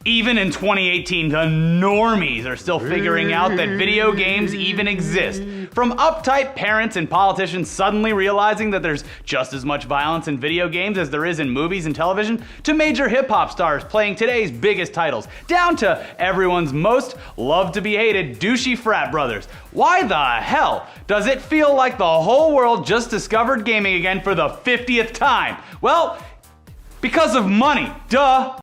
Even in 2018, the normies are still figuring out that video games even exist. From uptight parents and politicians suddenly realizing that there's just as much violence in video games as there is in movies and television, to major hip-hop stars playing today's biggest titles, down to everyone's most loved-to-be-hated douchey frat brothers. Why the hell does it feel like the whole world just discovered gaming again for the 50th time? Well, because of money, duh.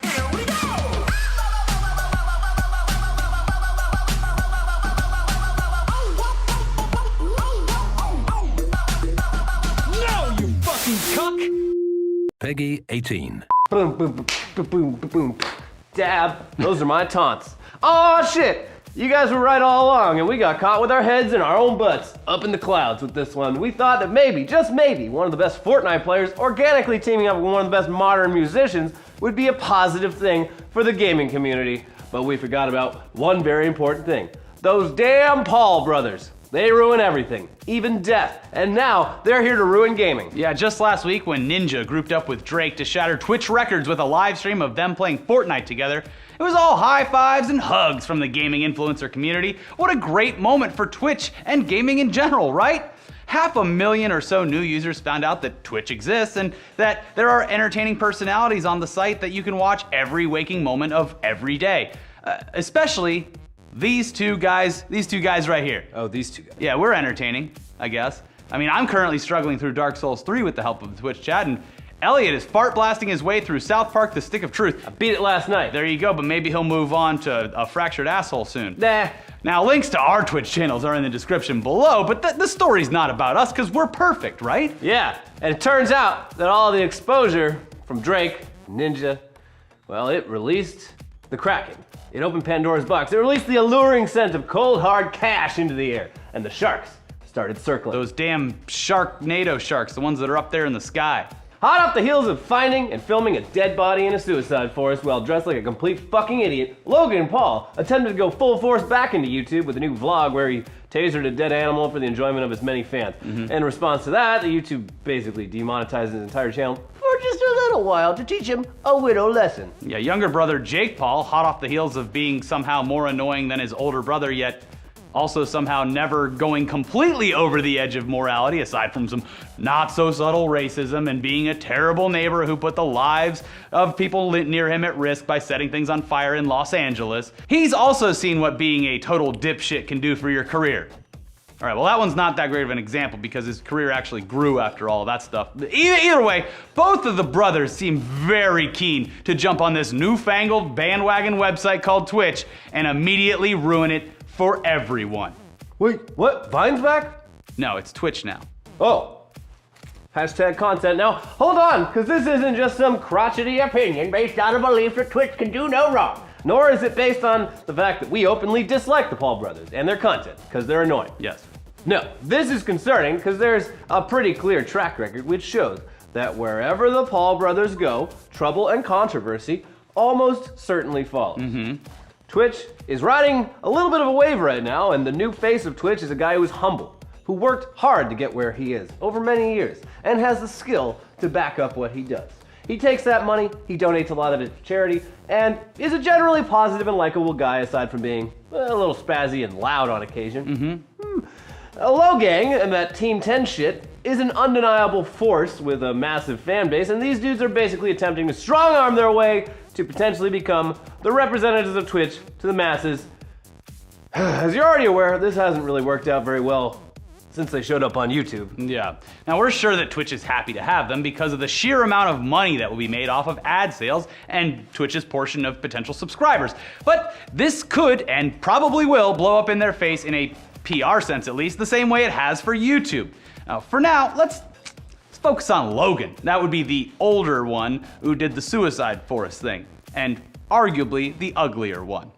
Peggy 18. Boom, boom, boom, boom, boom, boom, boom. Dab. Those are my taunts. Oh shit! You guys were right all along, and we got caught with our heads in our own butts, up in the clouds with this one. We thought that maybe, just maybe, one of the best Fortnite players organically teaming up with one of the best modern musicians would be a positive thing for the gaming community. But we forgot about one very important thing. Those damn Paul brothers. They ruin everything, even death, and now they're here to ruin gaming. Yeah, just last week when Ninja grouped up with Drake to shatter Twitch records with a live stream of them playing Fortnite together, it was all high fives and hugs from the gaming influencer community. What a great moment for Twitch and gaming in general, right? 500,000 or so new users found out that Twitch exists and that there are entertaining personalities on the site that you can watch every waking moment of every day. Especially these two guys right here. Oh, these two guys. Yeah, we're entertaining, I guess. I mean, I'm currently struggling through Dark Souls 3 with the help of the Twitch chat, and Elliot is fart blasting his way through South Park: The Stick of Truth. I beat it last night. There you go, but maybe he'll move on to a fractured asshole soon. Nah. Now, links to our Twitch channels are in the description below, but the story's not about us, because we're perfect, right? Yeah, and it turns out that all the exposure from Drake, Ninja, well, it released the Kraken. It opened Pandora's box. It released the alluring scent of cold, hard cash into the air, and the sharks started circling. Those damn Sharknado sharks, the ones that are up there in the sky. Hot off the heels of finding and filming a dead body in a suicide forest while dressed like a complete fucking idiot, Logan Paul attempted to go full force back into YouTube with a new vlog where he tasered a dead animal for the enjoyment of his many fans. In response to that, the YouTube basically demonetized his entire channel for just a little while to teach him a widow lesson. Yeah, younger brother Jake Paul, hot off the heels of being somehow more annoying than his older brother, yet also somehow never going completely over the edge of morality, aside from some not so subtle racism and being a terrible neighbor who put the lives of people near him at risk by setting things on fire in Los Angeles. He's also seen what being a total dipshit can do for your career. All right, well, that one's not that great of an example because his career actually grew after all of that stuff. Either way, both of the brothers seem very keen to jump on this newfangled bandwagon website called Twitch and immediately ruin it for everyone. Wait, what? Vine's back? No, it's Twitch now. Oh. Hashtag content. Now, hold on, because this isn't just some crotchety opinion based on a belief that Twitch can do no wrong. Nor is it based on the fact that we openly dislike the Paul brothers and their content, because they're annoying. Yes. No, this is concerning because there's a pretty clear track record which shows that wherever the Paul brothers go, trouble and controversy almost certainly follows. Twitch is riding a little bit of a wave right now, and the new face of Twitch is a guy who's humble, who worked hard to get where he is over many years, and has the skill to back up what he does. He takes that money, he donates a lot of it to charity, and is a generally positive and likable guy aside from being a little spazzy and loud on occasion. Logang and that Team 10 shit is an undeniable force with a massive fan base, and these dudes are basically attempting to strong-arm their way to potentially become the representatives of Twitch to the masses. As you're already aware, this hasn't really worked out very well since they showed up on YouTube. Yeah. Now, we're sure that Twitch is happy to have them because of the sheer amount of money that will be made off of ad sales and Twitch's portion of potential subscribers. But this could, and probably will, blow up in their face in a PR sense at least, the same way it has for YouTube. Now, for now, let's focus on Logan. That would be the older one who did the suicide forest thing, and arguably the uglier one.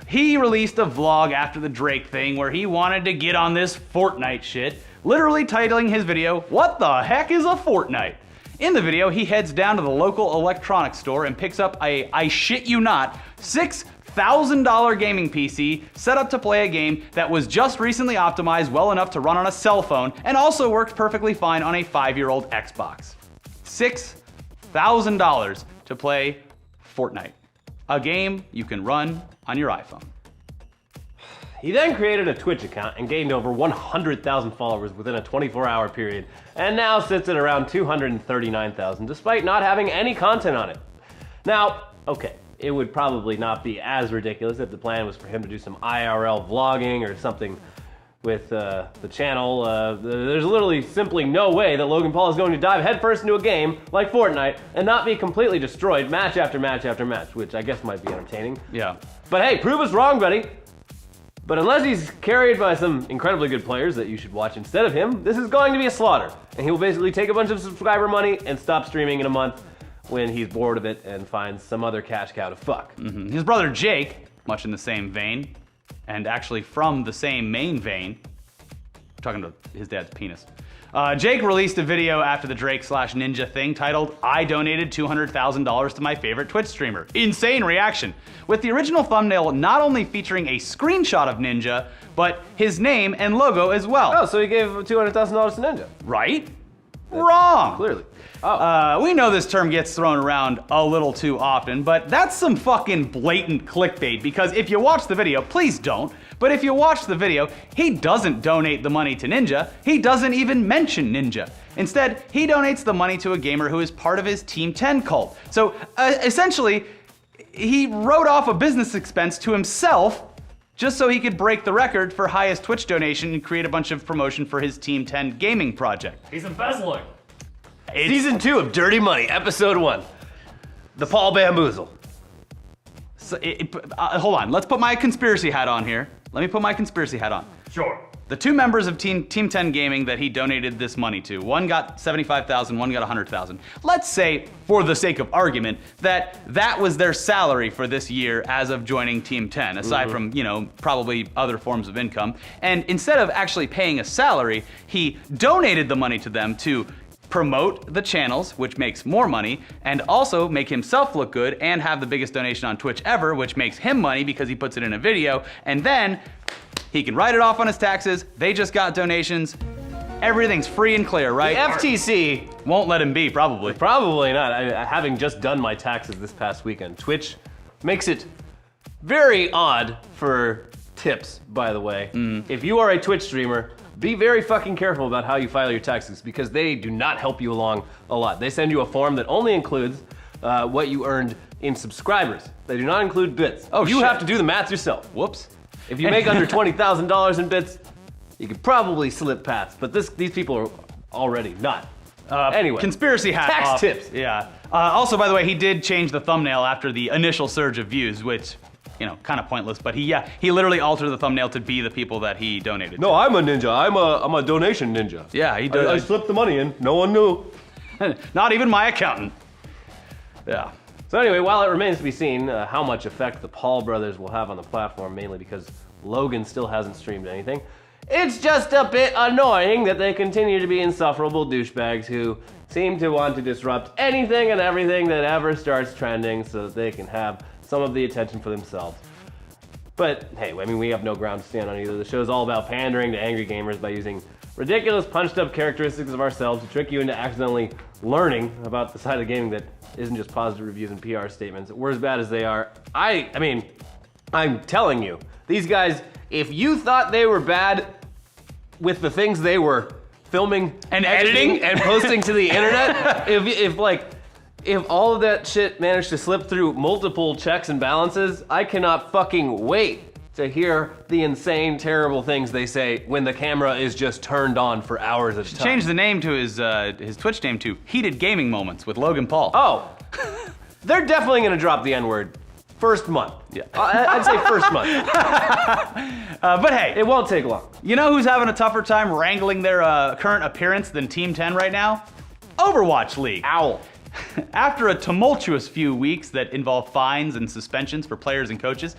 He released a vlog after the Drake thing where he wanted to get on this Fortnite shit, literally titling his video, "What the heck is a Fortnite?" In the video, he heads down to the local electronics store and picks up a, I shit you not, $6,000 gaming PC set up to play a game that was just recently optimized well enough to run on a cell phone and also worked perfectly fine on a 5-year-old Xbox. $6,000 to play Fortnite. a game you can run on your iPhone. He then created a Twitch account and gained over 100,000 followers within a 24-hour period, and now sits at around 239,000 despite not having any content on it. Now, okay, it would probably not be as ridiculous if the plan was for him to do some IRL vlogging or something with the channel. There's literally simply no way that Logan Paul is going to dive headfirst into a game like Fortnite and not be completely destroyed match after match after match, which I guess might be entertaining. Yeah. But hey, prove us wrong, buddy. But unless he's carried by some incredibly good players that you should watch instead of him, this is going to be a slaughter. And he will basically take a bunch of subscriber money and stop streaming in a month when he's bored of it and finds some other cash cow to fuck. His brother Jake, much in the same vein, and actually from the same main vein, I'm talking to his dad's penis. Jake released a video after the Drake/Ninja thing titled, "I donated $200,000 to my favorite Twitch streamer." Insane reaction. With the original thumbnail not only featuring a screenshot of Ninja, but his name and logo as well. Oh, so he gave $200,000 to Ninja. Right? Wrong. Clearly. We know this term gets thrown around a little too often, but that's some fucking blatant clickbait, because if you watch the video, please don't, but if you watch the video, he doesn't donate the money to Ninja. He doesn't even mention Ninja. Instead, he donates the money to a gamer who is part of his Team 10 cult. So essentially, he wrote off a business expense to himself just so he could break the record for highest Twitch donation and create a bunch of promotion for his Team 10 gaming project. He's embezzling. Season 2 of Dirty Money, Episode 1. The Paul Bamboozle. So hold on, let's put my conspiracy hat on here. Let me put my conspiracy hat on. Sure. The two members of Team 10 Gaming that he donated this money to, one got $75,000, one got $100,000. Let's say, for the sake of argument, that was their salary for this year as of joining Team 10, aside from, you know, probably other forms of income. And instead of actually paying a salary, he donated the money to them to promote the channels, which makes more money, and also make himself look good and have the biggest donation on Twitch ever, which makes him money because he puts it in a video, and then he can write it off on his taxes. They just got donations. Everything's free and clear, right? The FTC won't let him be, probably. Probably not. Having just done my taxes this past weekend, Twitch makes it very odd for tips, by the way. If you are a Twitch streamer, be very fucking careful about how you file your taxes, because they do not help you along a lot. They send you a form that only includes what you earned in subscribers. They do not include bits. Oh, you shit. have to do the math yourself. Whoops. If you make under $20,000 in bits, you could probably slip past, but these people are already not. Anyway. Conspiracy hat Tax off. tips. Yeah. Also, by the way, he did change the thumbnail after the initial surge of views, which, you know, kind of pointless, but he literally altered the thumbnail to be the people that he donated No, I'm a ninja. I'm a donation ninja. to. Yeah, he did. I slipped the money in. No one knew. Not even my accountant. Yeah. So anyway, while it remains to be seen how much effect the Paul brothers will have on the platform, mainly because Logan still hasn't streamed anything, it's just a bit annoying that they continue to be insufferable douchebags who seem to want to disrupt anything and everything that ever starts trending so that they can have some of the attention for themselves. But hey, I mean, we have no ground to stand on either. The show's all about pandering to angry gamers by using ridiculous punched up characteristics of ourselves to trick you into accidentally learning about the side of gaming that isn't just positive reviews and PR statements. We're as bad as they are. I mean, I'm telling you, these guys, if you thought they were bad with the things they were filming And editing and posting to the internet, if all of that shit managed to slip through multiple checks and balances, I cannot fucking wait to hear the insane, terrible things they say when the camera is just turned on for hours at a time. Changed the name to his Twitch name to Heated Gaming Moments with Logan Paul. Oh, they're definitely gonna drop the N-word first month. Yeah. I'd say first month. But hey, It won't take long. you know who's having a tougher time wrangling their current appearance than Team 10 right now? Overwatch League. Owl. After a tumultuous few weeks that involved fines and suspensions for players and coaches,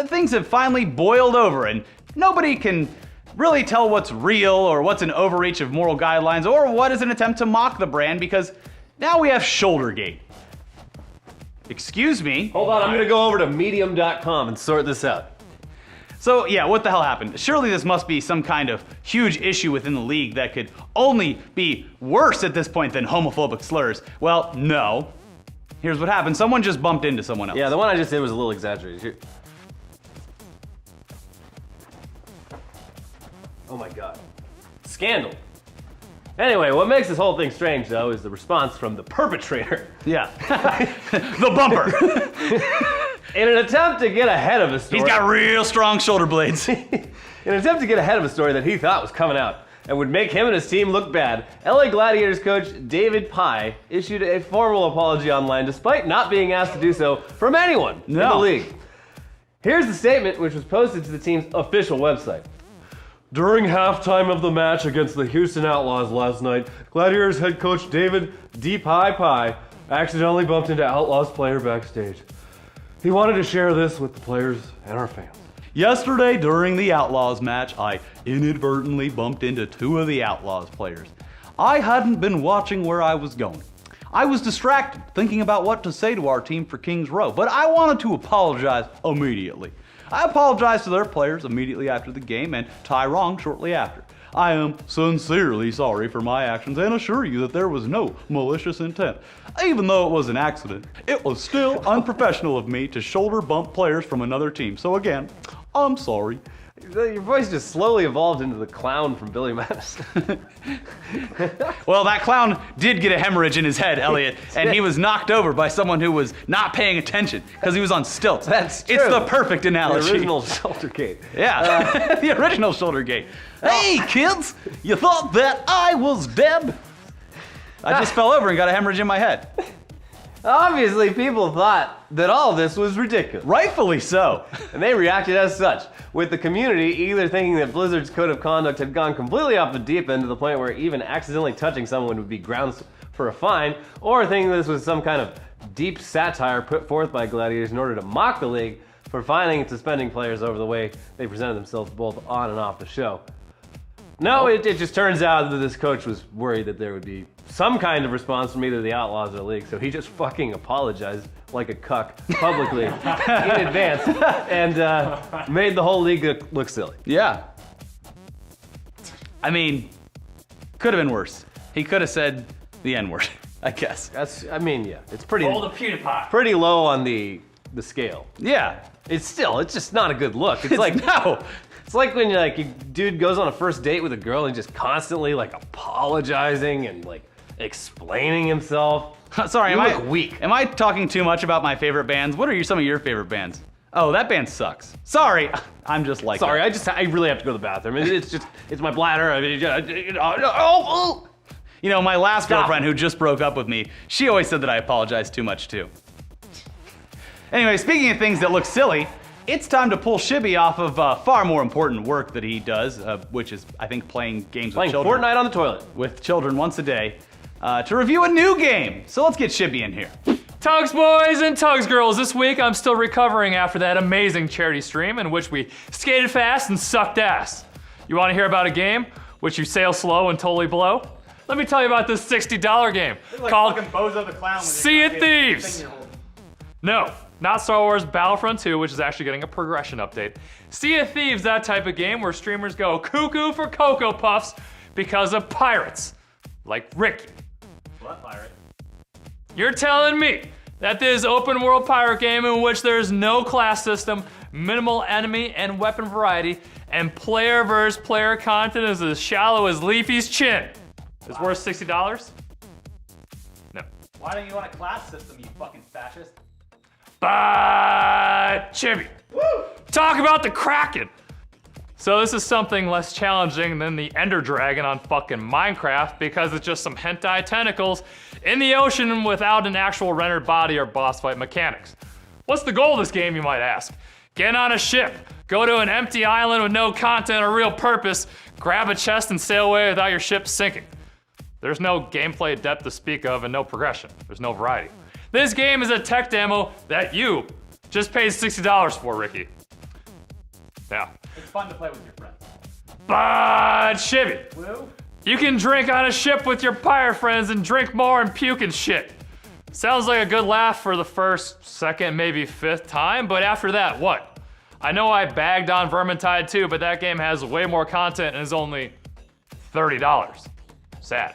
things have finally boiled over, and nobody can really tell what's real or what's an overreach of moral guidelines or what is an attempt to mock the brand, because now we have Shouldergate. Excuse me. Hold on, I'm gonna go over to medium.com and sort this out. So yeah, what the hell happened? Surely this must be some kind of huge issue within the league that could only be worse at this point than homophobic slurs. Well, no. Here's what happened. Someone just bumped into someone else. Yeah, the one I just did was a little exaggerated. Here. Oh my god. Scandal. Anyway, what makes this whole thing strange, though, is the response from the perpetrator. Yeah. The bumper. In an attempt to get ahead of a story. He's got real strong shoulder blades. In an attempt to get ahead of a story that he thought was coming out and would make him and his team look bad, LA Gladiators coach David Pye issued a formal apology online despite not being asked to do so from anyone in the league. Here's the statement, which was posted to the team's official website. During halftime of the match against the Houston Outlaws last night, Gladiators head coach David D. Pye accidentally bumped into Outlaws player backstage. He wanted to share this with the players and our fans. Yesterday, during the Outlaws match, I inadvertently bumped into 2 of the Outlaws players. I hadn't been watching where I was going. I was distracted, thinking about what to say to our team for Kings Row, but I wanted to apologize immediately. I apologized to their players immediately after the game and Tyrone shortly after. I am sincerely sorry for my actions and assure you that there was no malicious intent. Even though it was an accident, it was still unprofessional of me to shoulder bump players from another team. So again, I'm sorry. Your voice just slowly evolved into the clown from Billy Madison. Well, that clown did get a hemorrhage in his head, Elliot, and he was knocked over by someone who was not paying attention because he was on stilts. That's true. It's the perfect analogy. The original shoulder gate. Yeah, the original shoulder gate. Hey, kids, you thought that I was dead? I just fell over and got a hemorrhage in my head. Obviously, people thought that all of this was ridiculous. Rightfully so. And they reacted as such, with the community either thinking that Blizzard's code of conduct had gone completely off the deep end to the point where even accidentally touching someone would be grounds for a fine, or thinking this was some kind of deep satire put forth by Gladiators in order to mock the league for fining and suspending players over the way they presented themselves both on and off the show. No, it just turns out that this coach was worried that there would be some kind of response from either the Outlaws or the league, so he just fucking apologized like a cuck publicly in advance and made the whole league look silly. Yeah. I mean, could have been worse. He could have said the N-word, I guess. Yeah, it's pretty Roll the PewDiePie. pretty low on the scale. Yeah. It's just not a good look. It's like no. It's like when a dude goes on a first date with a girl and just constantly like apologizing and like explaining himself. Sorry, You am look weak. Am I talking too much about my favorite bands? What are some of your favorite bands? Oh, that band sucks. Sorry, I'm just like Sorry, that. I really have to go to the bathroom. It's my bladder. You know, my last girlfriend who just broke up with me, she always said that I apologize too much too. Anyway, speaking of things that look silly, it's time to pull Shibby off of far more important work that he does, which is, I think, playing games with children. Fortnite on the toilet. With children once a day, to review a new game. So let's get Shibby in here. Tugs boys and Tugs girls, this week I'm still recovering after that amazing charity stream in which we skated fast and sucked ass. You want to hear about a game which you sail slow and totally blow? Let me tell you about this $60 game called Bozo the Clown Sea of Thieves. No, not Star Wars Battlefront 2, which is actually getting a progression update. Sea of Thieves, that type of game where streamers go cuckoo for Cocoa Puffs because of pirates, like Ricky. What pirate? You're telling me that this open world pirate game in which there's no class system, minimal enemy and weapon variety, and player versus player content is as shallow as Leafy's chin is worth $60? No. Why don't you want a class system, you fucking fascist? But Chibi, talk about the Kraken. So this is something less challenging than the Ender Dragon on fucking Minecraft because it's just some hentai tentacles in the ocean without an actual rendered body or boss fight mechanics. What's the goal of this game, you might ask? Get on a ship, go to an empty island with no content or real purpose, grab a chest and sail away without your ship sinking. There's no gameplay depth to speak of and no progression. There's no variety. This game is a tech demo that you just paid $60 for, Ricky. Yeah. It's fun to play with your friends. But Shibby, Woo? you can drink on a ship with your pirate friends and drink more and puke and shit. Sounds like a good laugh for the first, second, maybe fifth time, but after that, what? I know I bagged on Vermintide too, but that game has way more content and is only $30. Sad.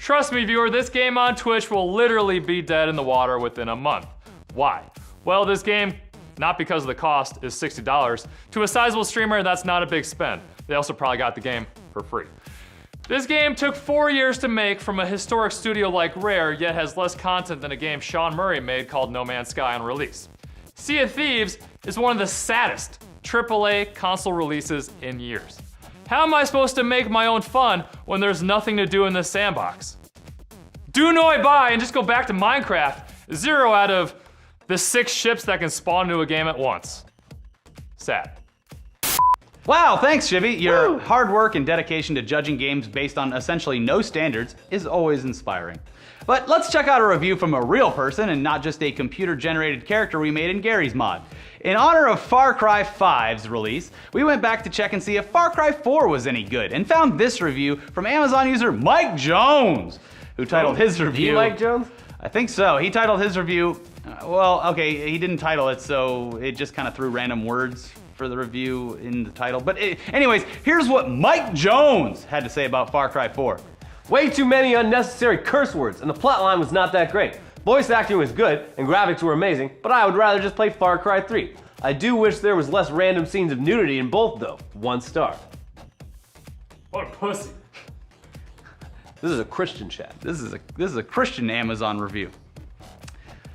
Trust me, viewer, this game on Twitch will literally be dead in the water within a month. Why? Well, this game, not because of the cost, is $60. To a sizable streamer, that's not a big spend. They also probably got the game for free. This game took 4 years to make from a historic studio like Rare, yet has less content than a game Sean Murray made called No Man's Sky on release. Sea of Thieves is one of the saddest AAA console releases in years. How am I supposed to make my own fun when there's nothing to do in this sandbox? Do noi buy and just go back to Minecraft. 0 out of the 6 ships that can spawn into a game at once. Sad. Wow, thanks, Shivy. Your hard work and dedication to judging games based on essentially no standards is always inspiring. But let's check out a review from a real person and not just a computer-generated character we made in Gary's mod. In honor of Far Cry 5's release, we went back to check and see if Far Cry 4 was any good and found this review from Amazon user Mike Jones, who titled his review... Mike Jones? I think so. He titled his review... well, okay, he didn't title it, so it just kind of threw random words for the review in the title. But anyways, here's what Mike Jones had to say about Far Cry 4. Way too many unnecessary curse words, and the plotline was not that great. Voice acting was good, and graphics were amazing, but I would rather just play Far Cry 3. I do wish there was less random scenes of nudity in both, though. 1 star. What a pussy. This is a Christian chat. This is a Christian Amazon review.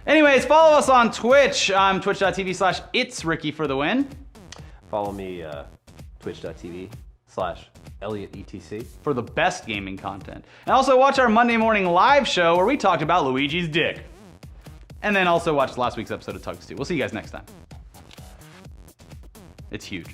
Anyways, follow us on Twitch. I'm twitch.tv/itsricky for the win. Follow me, twitch.tv/ElliotETC. For the best gaming content. And also watch our Monday morning live show where we talked about Luigi's dick. And then also watch last week's episode of T.U.G.S. We'll see you guys next time. It's huge.